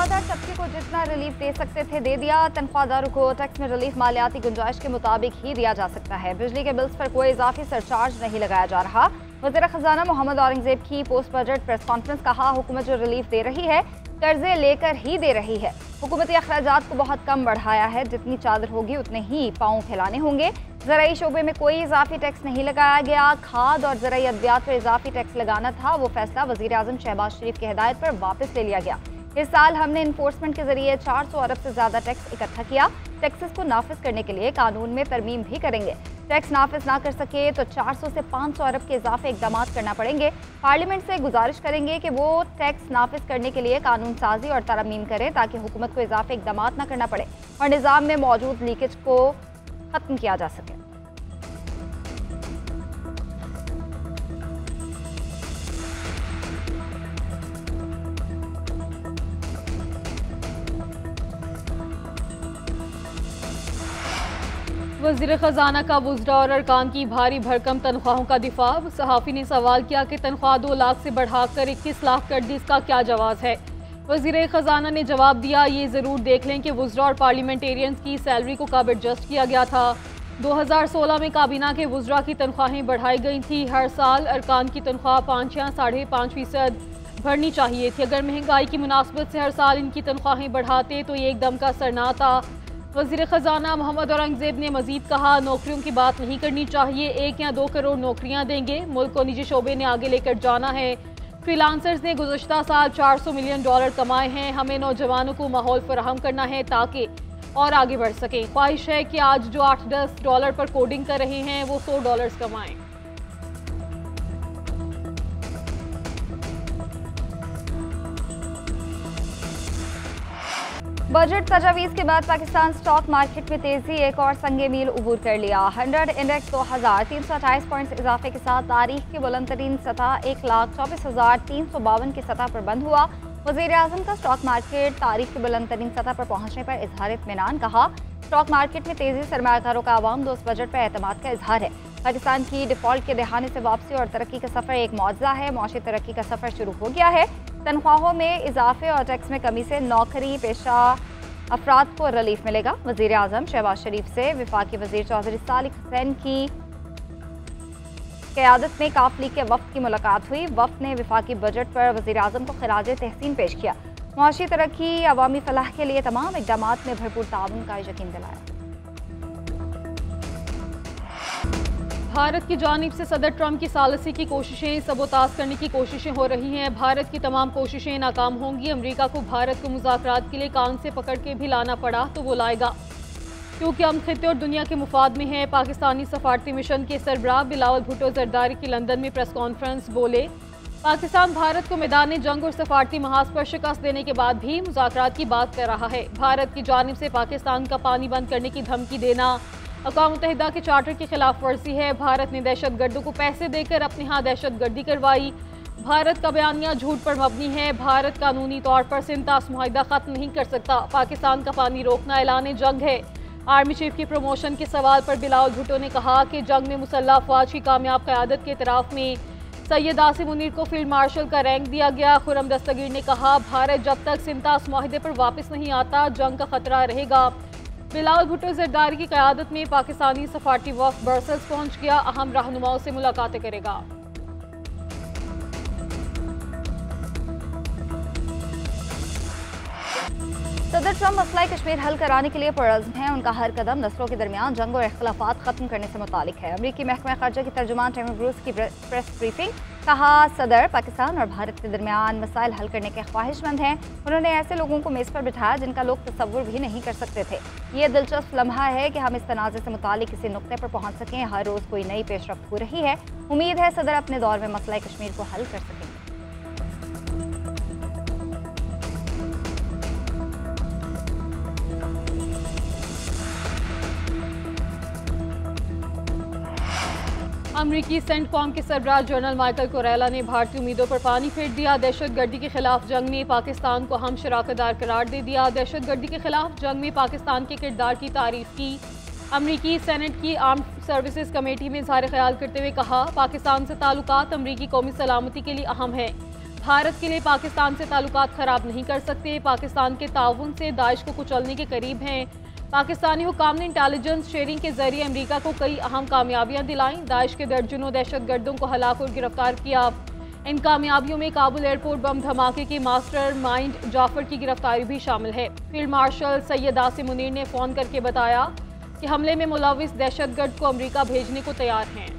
तनख्वाहदार तबके को जितना रिलीफ दे सकते थे दे दिया। तनख्वाहदारों को टैक्स में रिलीफ मालियाती गुंजाइश के मुताबिक ही दिया जा सकता है। बिजली के बिल्स पर कोई इजाफी सरचार्ज नहीं लगाया जा रहा। वज़ीर खजाना मोहम्मद औरंगजेब की पोस्ट बजट प्रेस कॉन्फ्रेंस, कहा हुकूमत जो रिलीफ दे रही है कर्जे लेकर ही दे रही है। हुकूमती अखराजात को बहुत कम बढ़ाया है, जितनी चादर होगी उतने ही पाँव फैलाने होंगे। ज़राई शोबे में कोई इजाफी टैक्स नहीं लगाया गया। खाद और ज़राई अद्वियात पर इजाफी टैक्स लगाना था, वो फैसला वज़ीर आज़म शहबाज शरीफ की हिदायत पर वापस ले लिया गया। इस साल हमने इन्फोर्समेंट के जरिए 400 अरब से ज़्यादा टैक्स इकट्ठा किया। टैक्सेस को नाफिज करने के लिए कानून में तरमीम भी करेंगे। टैक्स नाफिज ना कर सके तो 400 से 500 अरब के इजाफे इकदाम करना पड़ेंगे। पार्लियामेंट से गुजारिश करेंगे कि वो टैक्स नाफिज करने के लिए कानून साजी और तरमीम करें, ताकि हुकूमत को इजाफे इकदाम ना करना पड़े और निज़ाम में मौजूद लीकेज को ख़त्म किया जा सके। वज़ीर ख़जाना का वुज़रा और अरकान की भारी भरकम तनख्वाहों का दिफा। सहाफ़ी ने सवाल किया कि तनख्वाह 2 लाख से बढ़ाकर 21 लाख कर दी, इसका क्या जवाब है। वज़ीर ख़जाना ने जवाब दिया, ये ज़रूर देख लें कि वुज़रा और पार्लियामेंटेरियंस की सैलरी को कब एडजस्ट किया गया था। 2016 में काबीना के वुज़रा की तनख्वाहें बढ़ाई गई थी। हर साल अरकान की तनख्वाह 5 या 5.5% बढ़नी चाहिए थी। अगर महंगाई की मुनासबत से हर साल इनकी तनख्वाहें बढ़ाते तो ये एकदम का असर ना था। वज़ीर ख़जाना मोहम्मद औरंगजेब ने मज़ीद कहा, नौकरियों की बात नहीं करनी चाहिए, 1 या 2 करोड़ नौकरियां देंगे। मुल्क को निजी शोबे ने आगे लेकर जाना है। फ्रीलांसर्स ने गुज़श्ता साल $400 मिलियन कमाए हैं। हमें नौजवानों को माहौल फराहम करना है ताकि और आगे बढ़ सकें। ख्वाहिश है कि आज जो $8-10 पर कोडिंग कर रहे हैं वो $100 कमाएं। बजट तजावीज़ के बाद पाकिस्तान स्टॉक मार्केट में तेजी एक और संगे मील उबूर कर लिया। 100 इंडेक्स 2328 पॉइंट्स इजाफे के साथ तारीख की बुलंद तरीन सतह 1,24,352 की सतह पर बंद हुआ। वज़ीर आज़म का स्टॉक मार्केट तारीख की बुलंद तरीन सतह पर पहुंचने पर इजहार इत्मीनान, कहा स्टॉक मार्केट में तेजी सरमायाकारों का आवाम दोस्त बजट पर एतमाद का इजहार है। पाकिस्तान की डिफॉल्ट के दहाने से वापसी और तरक्की का सफ़र एक मौजज़ा है। मौशी तरक्की का सफ़र शुरू हो गया है। तनख्वाहों में इजाफे और टैक्स में कमी से नौकरी पेशा अफराद को रिलीफ मिलेगा। वज़ीर आज़म शहबाज शरीफ से वफाकी वज़ीर चौधरी सालिक हुसैन की क़यादत में काफ लीग के वफ़द की मुलाकात हुई। वफ़द ने वफाकी बजट पर वज़ीर आज़म को खिराज तहसीन पेश किया। मुआशी तरक्की, अवामी फलाह के लिए तमाम इक़दामात में भरपूर ताउन का यकीन दिलाया। भारत की जानिब से सदर ट्रंप की सालसी की कोशिशें सबोताज करने की कोशिशें हो रही हैं। भारत की तमाम कोशिशें नाकाम होंगी। अमेरिका को भारत को मुज़ाकरात के लिए कान से पकड़ के भी लाना पड़ा तो वो लाएगा, क्योंकि हम खित्ते और दुनिया के मुफाद में हैं। पाकिस्तानी सफारती मिशन के सरबराह बिलावल भुट्टो जरदारी की लंदन में प्रेस कॉन्फ्रेंस, बोले पाकिस्तान भारत को मैदान जंग और सफारती महाज पर शिकस्त देने के बाद भी मुज़ाकरात की बात कर रहा है। भारत की जानिब से पाकिस्तान का पानी बंद करने की धमकी देना अक़वाम मुत्तहिदा के चार्टर की खिलाफ वर्जी है। भारत ने दहशत गर्दों को पैसे देकर अपने यहाँ दहशत गर्दी करवाई। भारत का बयानिया झूठ पर मबनी है। भारत कानूनी तौर पर सिंतास मुआहिदा ख़त्म नहीं कर सकता। पाकिस्तान का पानी रोकना ऐलान जंग है। आर्मी चीफ की प्रमोशन के सवाल पर बिलावल भुट्टो ने कहा कि जंग में मुसल्लह अफवाज की कामयाब क़यादत के इतराफ़ में सैयद आसिम मुनीर को फील्ड मार्शल का रैंक दिया गया। खुर्रम दस्तगीर ने कहा, भारत जब तक सिंतास मुआहिदे पर वापस नहीं आता जंग का खतरा रहेगा। बिलावल भुट्टो जरदारी की क़यादत में पाकिस्तानी सफारती वफ़द ब्रसेल्स पहुंच गया। अहम रहनुमाओं से मुलाकातें करेगा। सदर ट्रंप मसला कश्मीर हल कराने के लिए पुरअज़्म हैं। उनका हर कदम नस्लों के दरमियान जंग और इख्तिलाफ़ात ख़त्म करने से मुतालिक है। अमरीकी महकमा ख़ारजा की तर्जुमान टेमी ब्रूस की प्रेस ब्रीफिंग, कहा सदर पाकिस्तान और भारत के दरमियान मसाइल हल करने के ख्वाहिशमंद हैं। उन्होंने ऐसे लोगों को मेज़ पर बिठाया जिनका लोग तसव्वुर भी नहीं कर सकते थे। ये दिलचस्प लम्हा है कि हम इस तनाज़े से मुतालिक किसी नुक्ते पर पहुँच सकें। हर रोज़ कोई नई पेशरफ्त हो रही है। उम्मीद है सदर अपने दौर में मसला कश्मीर को हल कर सकेंगे। अमरीकी सेंटकॉम के सरबराह जनरल माइकल कोरेला ने भारतीय उम्मीदों पर पानी फेर दिया। दहशत गर्दी के खिलाफ जंग में पाकिस्तान को हम शराकतदार करार दे दिया। दहशत गर्दी के खिलाफ जंग में पाकिस्तान के किरदार की तारीफ की। अमरीकी सेनेट की आर्म्ड सर्विसेज कमेटी में इज़हार ख्याल करते हुए कहा, पाकिस्तान से ताल्लुकात अमरीकी कौमी सलामती के लिए अहम है। भारत के लिए पाकिस्तान से ताल्लुकात खराब नहीं कर सकते। पाकिस्तान के ताउन से दाइश को कुचलने के करीब हैं। पाकिस्तानी हुकाम ने इंटेलिजेंस शेयरिंग के जरिए अमेरिका को कई अहम कामयाबियां दिलाईं। दाइश के दर्जनों दहशतगर्दों को हलाक और गिरफ्तार किया। इन कामयाबियों में काबुल एयरपोर्ट बम धमाके के मास्टर माइंड जाफर की गिरफ्तारी भी शामिल है। फील्ड मार्शल सैयद आसिम मुनीर ने फ़ोन करके बताया कि हमले में मुलविस दहशतगर्द को अमेरिका भेजने को तैयार हैं।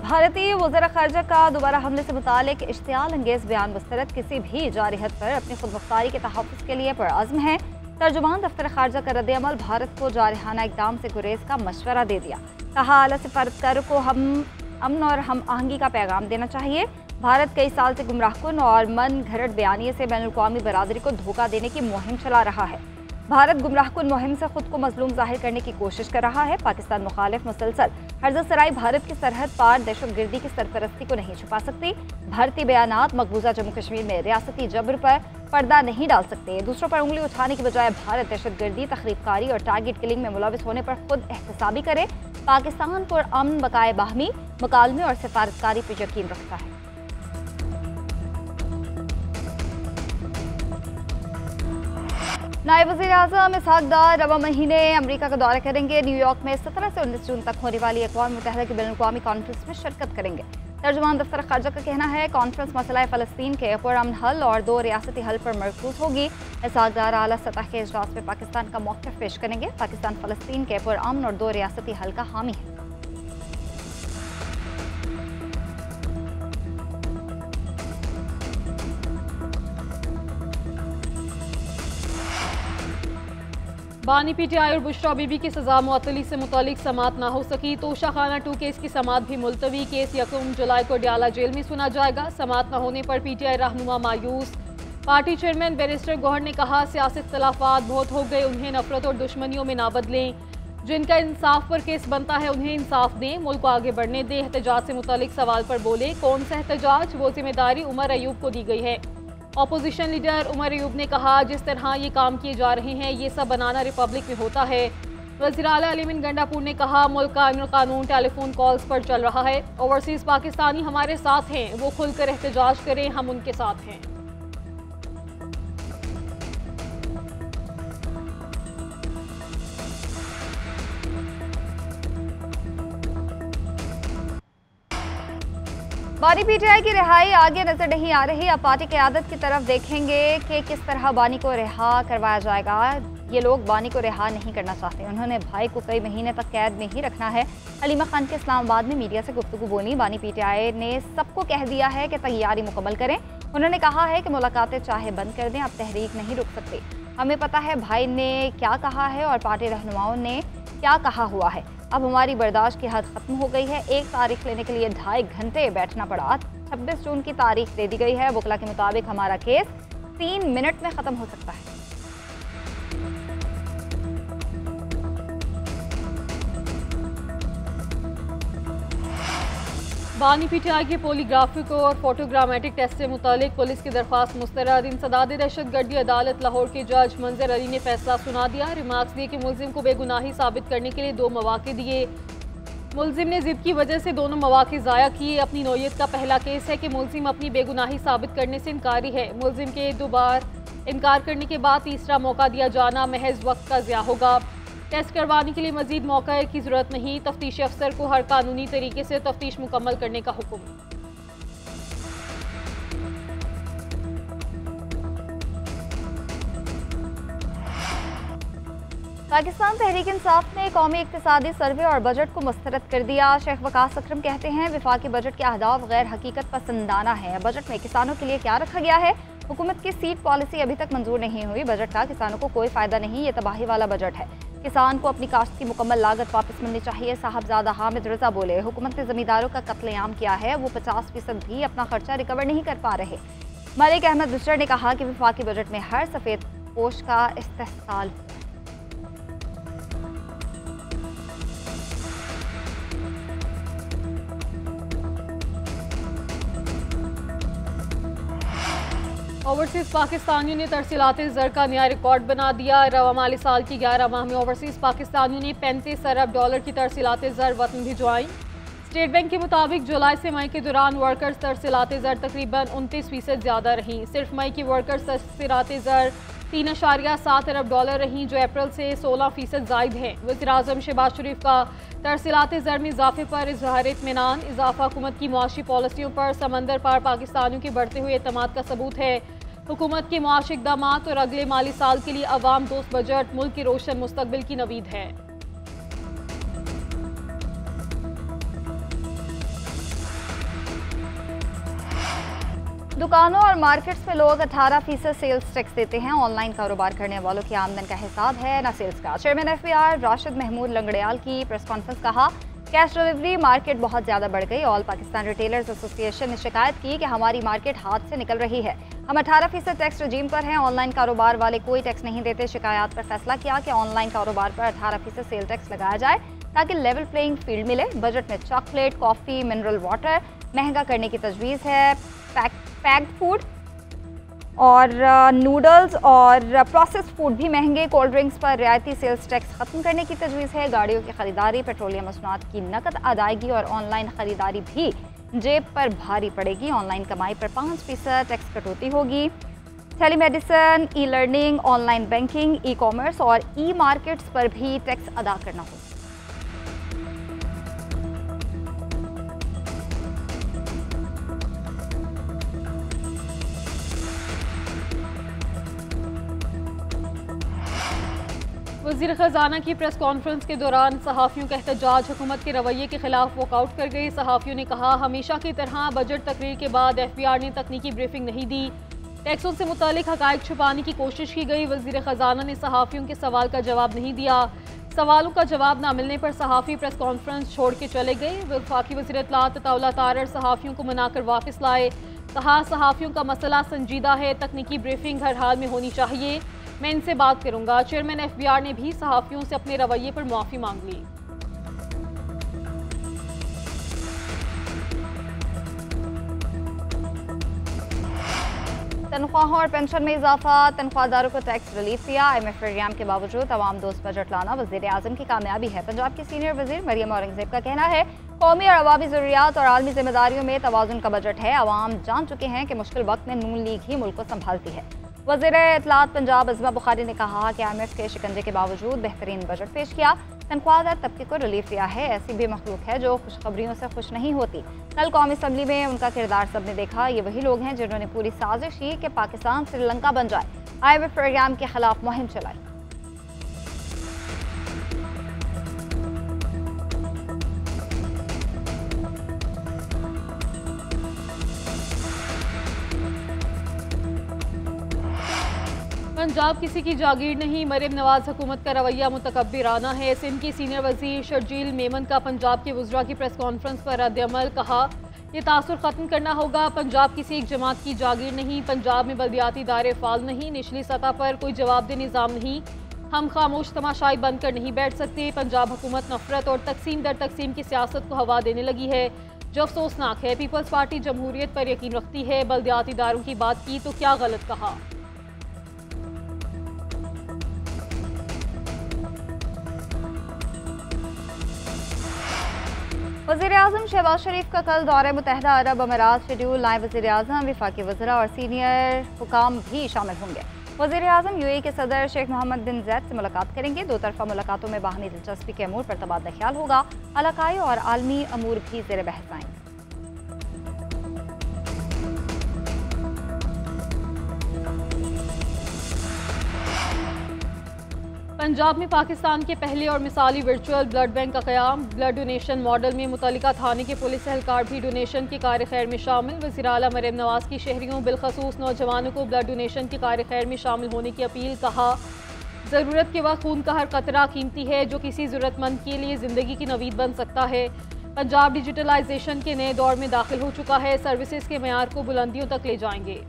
भारतीय वज़ीर ख़ारजा का दोबारा हमले से मुतालिक इश्तियाल अंगेज़ बयान मुस्तरद किसी भी जारी हद पर अपनी खुद मुख्तारी के तहफ़्फ़ुज़ के लिए पुरअज़्म है। तर्जुमान दफ्तर ख़ारजा का रद्द-ए-अमल भारत को जारहाना इक़दाम से गुरेज का मशवरा दे दिया। कहा आला सिफारतकारों को हम अमन और हम आहंगी का पैगाम देना चाहिए। भारत कई साल से गुमराहकुन और मन घरट बयानिए से बैनुल-अक़वामी बरादरी को धोखा देने की मुहिम चला रहा है। भारत गुमराहकुन मुहिम से खुद को मजलूम जाहिर करने की कोशिश कर रहा है। पाकिस्तान मुखालिफ मुसलसल हर्ज़-ए-सराई भारत की सरहद पार दहशतगर्दी की सरपरस्ती को नहीं छुपा सकती। भारतीय बयानात मकबूजा जम्मू कश्मीर में रियासती जबर पर पर्दा नहीं डाल सकते। दूसरों पर उंगली उठाने की बजाय भारत दहशतगर्दी, तखरीबकारी और टारगेट किलिंग में मुलविस होने पर खुद एहतसाबी करे। पाकिस्तान पर अमन, बकाए बाहमी, मुकालमे और सिफारतकारी पर यकीन रखता है। नायब वज़ीर-ए-आज़म इसहाक़ डार रवा महीने अमेरिका का दौरा करेंगे। न्यूयॉर्क में 17 से 19 जून तक होने वाली अक़वाम मुत्तहिदा की बैनुल-अक़वामी कॉन्फ्रेंस में शिरकत करेंगे। तर्जुमान दफ्तर ख़ारजा का कहना है कॉन्फ्रेंस मसला फ़लस्तीन के पुरअमन हल और 2 रियासती हल पर मरकूज़ होगी। इसहाक़ डार आला सतह के इजलास में पाकिस्तान का मौक़िफ़ पेश करेंगे। पाकिस्तान फ़लस्तीन के पुरअमन और 2 रियासती हल का हामी है। बानी पीटीआई और बुशरा बीबी की सजा मुअत्तली से मुतालिक समात ना हो सकी। तोशा खाना 2 केस की समात भी मुलतवी। केस 1 जुलाई को डयाला जेल में सुना जाएगा। समात न होने पर पीटीआई रहनुमा मायूस। पार्टी चेयरमैन बैरिस्टर गौहर ने कहा सियासी इख्तलाफात बहुत हो गए, उन्हें नफरत और दुश्मनियों में ना बदलें। जिनका इंसाफ पर केस बनता है उन्हें इंसाफ दें, मुल्क को आगे बढ़ने दें। एहतजाज से मुतालिक सवाल पर बोले कौन सा एहतजाज, वो जिम्मेदारी उमर अयूब को दी गई है। अपोजिशन लीडर उमर अयूब ने कहा जिस तरह ये काम किए जा रहे हैं ये सब बनाना रिपब्लिक में होता है। वज़ीर आला अलीमिन गंडापुर ने कहा मुल्क का अमन कानून टेलीफोन कॉल्स पर चल रहा है। ओवरसीज़ पाकिस्तानी हमारे साथ हैं, वो खुलकर एहतजाज करें, हम उनके साथ हैं। बानी पीटीआई की रिहाई आगे नजर नहीं आ रही। अब पार्टी क़यादत की तरफ देखेंगे कि किस तरह बानी को रिहा करवाया जाएगा। ये लोग बानी को रिहा नहीं करना चाहते। उन्होंने भाई को कई महीने तक कैद में ही रखना है। हलीमा खान के इस्लामाबाद में मीडिया से गुफ्तगू बोली। बानी पीटीआई ने सबको कह दिया है कि तैयारी मुकम्मल करें। उन्होंने कहा है कि मुलाकातें चाहे बंद कर दें, अब तहरीक नहीं रुक सकती। हमें पता है भाई ने क्या कहा है और पार्टी रहनुमाओं ने क्या कहा हुआ है। अब हमारी बर्दाश्त की हद खत्म हो गई है। एक तारीख लेने के लिए 2.5 घंटे बैठना पड़ा। 26 जून की तारीख दे दी गई है। वकला के मुताबिक हमारा केस 3 मिनट में ख़त्म हो सकता है। बानी पीटीआई के पोलीग्राफिक और फोटोग्रामेटिक टेस्ट से मुतालिक पुलिस की दरख्वास्त मुस्तरद। इंसदाद दहशतगर्दी अदालत लाहौर के जज मंजर अली ने फैसला सुना दिया। रिमार्क्स दिए कि मुलजिम को बेगुनाही साबित करने के लिए 2 मौके दिए। मुलजिम ने जिद की वजह से दोनों मौके ज़ाया किए। अपनी नौयत का पहला केस है कि मुलजिम अपनी बेगुनाही साबित करने से इनकारी है। मुलजिम के 2 बार इनकार करने के बाद तीसरा मौका दिया जाना महज वक्त का ज़िया होगा। टेस्ट करवाने के लिए मजीद मौके की जरूरत नहीं। तफ्तीशी अफसर को हर कानूनी तरीके से तफ्तीश मुकम्मल करने का हुक्म। पाकिस्तान तहरीक इंसाफ ने कौमी इक्तिसादी सर्वे और बजट को मुस्तरद कर दिया। शेख वकास अकरम कहते हैं वफाकी बजट के अहदाफ गैर हकीकत पसंदाना है। बजट में किसानों के लिए क्या रखा गया है? हुकूमत की सीट पॉलिसी अभी तक मंजूर नहीं हुई। बजट का किसानों को कोई फ़ायदा नहीं, ये तबाही वाला बजट है। किसान को अपनी काश्त की मुकम्मल लागत वापस मिलनी चाहिए। साहबजादा हामिद रजा बोले हुकूमत ने ज़मींदारों का कत्लेआम किया है, वो 50% भी अपना खर्चा रिकवर नहीं कर पा रहे। मलिक अहमद बिस्टर ने कहा कि वफाकी बजट में हर सफ़ेद पोश का इस्तेहसाल। ओवरसीज पाकिस्तानियों ने तरसीलाते ज़र का नया रिकॉर्ड बना दिया। रवा माली साल की 11 माह में ओवरसीज पाकिस्तानियों ने 35 अरब डॉलर की तरसीलाते ज़र वतन भिजवाई। स्टेट बैंक के मुताबिक जुलाई से मई के दौरान वर्कर्स तरसीलाते ज़र तकरीबन 29% ज़्यादा रहीं। सिर्फ मई की वर्कर्स तरसीलाते ज़र 3.7 अरब डॉलर रहीं, जो अप्रैल से 16% ज़ायद है। वज़ीर-ए-आज़म शहबाज शरीफ का तरसीलाते ज़र में इजाफे पर इज़हार इत्मीनान। इजाफा हुकूमत की मुआशी पॉलिसियों पर समंदर पार पाकिस्तानियों के बढ़ते हुए एतमाद का सबूत है। हुकूमत के मुआशी इक़दामात और अगले माली साल के लिए अवाम दोस्त बजट मुल्क के रोशन मुस्तकबिल की नवीद है। दुकानों और मार्केट्स में लोग 18% सेल्स टैक्स देते हैं। ऑनलाइन कारोबार करने वालों की आमदन का हिसाब है न सेल्स का। चेयरमैन FBR राशिद महमूद लंगड़ियाल की प्रेस कॉन्फ्रेंस कहा, कैश डिलीवरी मार्केट बहुत ज़्यादा बढ़ गई। ऑल पाकिस्तान रिटेलर्स एसोसिएशन ने शिकायत की कि हमारी मार्केट हाथ से निकल रही है। हम 18% टैक्स रजीम पर हैं। ऑनलाइन कारोबार वाले कोई टैक्स नहीं देते। शिकायत पर फैसला किया कि ऑनलाइन कारोबार पर 18% सेल टैक्स लगाया जाए ताकि लेवल प्लेइंग फील्ड मिले। बजट में चॉकलेट, कॉफ़ी, मिनरल वाटर महंगा करने की तजवीज़ है। पैक्ड फूड और नूडल्स और प्रोसेस्ड फूड भी महंगे। कोल्ड ड्रिंक्स पर रियायती सेल्स टैक्स ख़त्म करने की तजवीज़ है। गाड़ियों की खरीदारी, पेट्रोलियम मसनूआत की नकद अदायगी और ऑनलाइन खरीदारी भी जेब पर भारी पड़ेगी। ऑनलाइन कमाई पर 5% टैक्स कटौती होगी। Telemedicine, e learning, online banking, e commerce और ई मार्केट्स पर भी टैक्स अदा करना होगा। वज़ीर ख़जाना की प्रेस कॉन्फ्रेंस के दौरान सहाफ़ियों का एहतजाज। हुकूमत के रवैये के खिलाफ वॉकआउट कर गई। सहाफ़ियों ने कहा, हमेशा की तरह बजट तकरीर के बाद FBR ने तकनीकी ब्रीफिंग नहीं दी। टैक्सों से मुतालिक हक़ाइक़ छुपाने की कोशिश की गई। वज़ीर ख़जाना ने सहाफ़ियों के सवाल का जवाब नहीं दिया। सवालों का जवाब न मिलने पर सहाफ़ी प्रेस कॉन्फ्रेंस छोड़ के चले गए। वफाकी वज़ीर इत्तलात अताउल्लाह तारर सहाफ़ियों को मनाकर वापस लाए। कहा, सहाफ़ियों का मसला संजीदा है, तकनीकी ब्रीफिंग हर हाल में होनी चाहिए। मैं इनसे बात करूंगा। चेयरमैन FBR ने भी सहाफ़ियों से अपने रवैये पर माफ़ी मांग ली। तनख्वाहों और पेंशन में इजाफा, तनख्वाहदारों को टैक्स रिलीफ दिया। IMF प्रोग्राम के बावजूद अवाम दोस्त बजट लाना वज़ीर-ए-आज़म की कामयाबी है। पंजाब की सीनियर वज़ीर मरियम औरंगज़ेब का कहना है, कौमी और अवामी ज़रूरियात और आलमी जिम्मेदारियों में तवाज़ुन का बजट है। अवाम जान चुके हैं कि मुश्किल वक्त में नून लीग ही मुल्क को संभालती है। वज़ीर-ए-इत्तलात पंजाब अज़मा बुखारी ने कहा कि IMF के शिकंजे के बावजूद बेहतरीन बजट पेश किया। तनख्वाहदार तबके को रिलीफ दिया है। ऐसी भी मखलूक है जो खुशखबरियों से खुश नहीं होती। कल कौमी असम्बली में उनका किरदार सबने देखा। ये वही लोग हैं जिन्होंने पूरी साजिश की कि पाकिस्तान श्रीलंका बन जाए। IMF प्रोग्राम के खिलाफ मुहिम चलाई। पंजाब किसी की जागीर नहीं। मरीम नवाज हुकूमत का रवैया मुतकब्बिराना है। सिंध की सीनियर वज़ीर शर्जील मेमन का पंजाब के वज़रा की प्रेस कॉन्फ्रेंस पर रद्द-ए-अमल। कहा, ये तासुर ख़त्म करना होगा। पंजाब किसी एक जमात की जागीर नहीं। पंजाब में बल्दियाती इदारे फ़ाल नहीं। निचली सतह पर कोई जवाबदेह निज़ाम नहीं। हम खामोश तमाशाई बंद कर नहीं बैठ सकते। पंजाब हुकूमत नफरत और तकसीम दर तकसीम की सियासत को हवा देने लगी है, जो अफसोसनाक है। पीपल्स पार्टी जमहूरियत पर यकीन रखती है। बल्दियाती इदारों की बात की तो क्या गलत कहा। वज़ीर-ए-आज़म शहबाज शरीफ का कल दौरे मुत्तहिदा अरब अमीरात शेड्यूल। नायब वज़ीर-ए-आज़म, वफाकी वज़रा और सीनियर हुकाम भी शामिल होंगे। वज़ीर-ए-आज़म UAE के सदर शेख मोहम्मद बिन ज़ैद से मुलाकात करेंगे। दो तरफ़ा मुलाकातों में बाहमी दिलचस्पी के अमूर पर तबादला ख्याल होगा। इलाकाई और आलमी अमूर भी ज़ेर बहस आएंगे। पंजाब में पाकिस्तान के पहले और मिसाली वर्चुअल ब्लड बैंक का क़याम। ब्लड डोनेशन मॉडल में मुतल्लिका थाने के पुलिस एहलकार भी डोनेशन के कार्य खैर में शामिल। वज़ीर आला मरीम नवाज की शहरियों बिलखसूस नौजवानों को ब्लड डोनेशन के कार्य खैर में शामिल होने की अपील। कहा, ज़रूरत के वक्त खून का हर कतरा कीमती है, जो किसी ज़रूरतमंद के लिए ज़िंदगी की नवीद बन सकता है। पंजाब डिजिटलाइजेशन के नए दौर में दाखिल हो चुका है। सर्विसेज के मयार को बुलंदियों तक ले जाएंगे।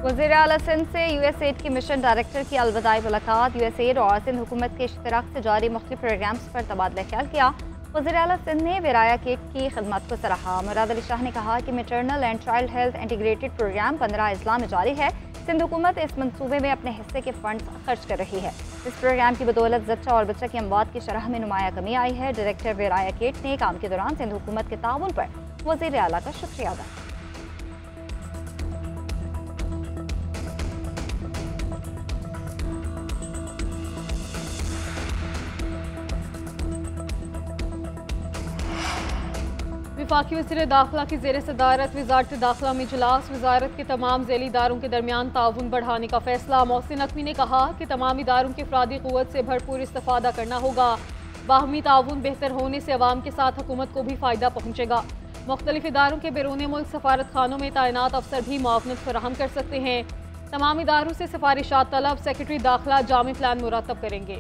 वज़ीर आला सिंध से USAID की मिशन डायरेक्टर की अलविदाई मुलाकात। USAID और सिंध हुकूमत के इश्तराक से जारी मुख्तलिफ प्रोग्राम्स पर तबादला ख्याल किया। वज़ीर आला सिंध ने विराया केक की खिदमत को सराहा। मुराद अली शाह ने कहा कि maternal and child health integrated program 15 अजला में जारी है। सिंध हुकूमत इस मनसूबे में अपने हिस्से के फंड खर्च कर रही है। इस प्रोग्राम की बदौलत जच्चा और बच्चा की अमवात की शरह में नुमाया कमी आई है। डायरेक्टर विराया केट ने काम के दौरान सिंध हुकूमत के ताउन पर वज़ीर आला का शुक्रिया अदा किया। वफाकी वज़ीर दाखिला की ज़ेर सदारत वज़ारत दाखिला में इजलास। वज़ारत के तमाम ज़ैली इदारों के दरमियान ताउन बढ़ाने का फैसला। मोहसिन नकवी ने कहा कि तमाम इदारों की अफरादी क़ुव्वत से भरपूर इस्तिफ़ादा करना होगा। बाहमी ताउन बेहतर होने से अवाम के साथ हुकूमत को भी फ़ायदा पहुँचेगा। मुख्तलिफ इदारों के बैरून मुल्क सफारत खानों में तैनात अफसर भी मुआवनत फराहम कर सकते हैं। तमाम इदारों से सिफारिशात तलब सेक्रेटरी दाखिला जामी प्लान मुरतब करेंगे।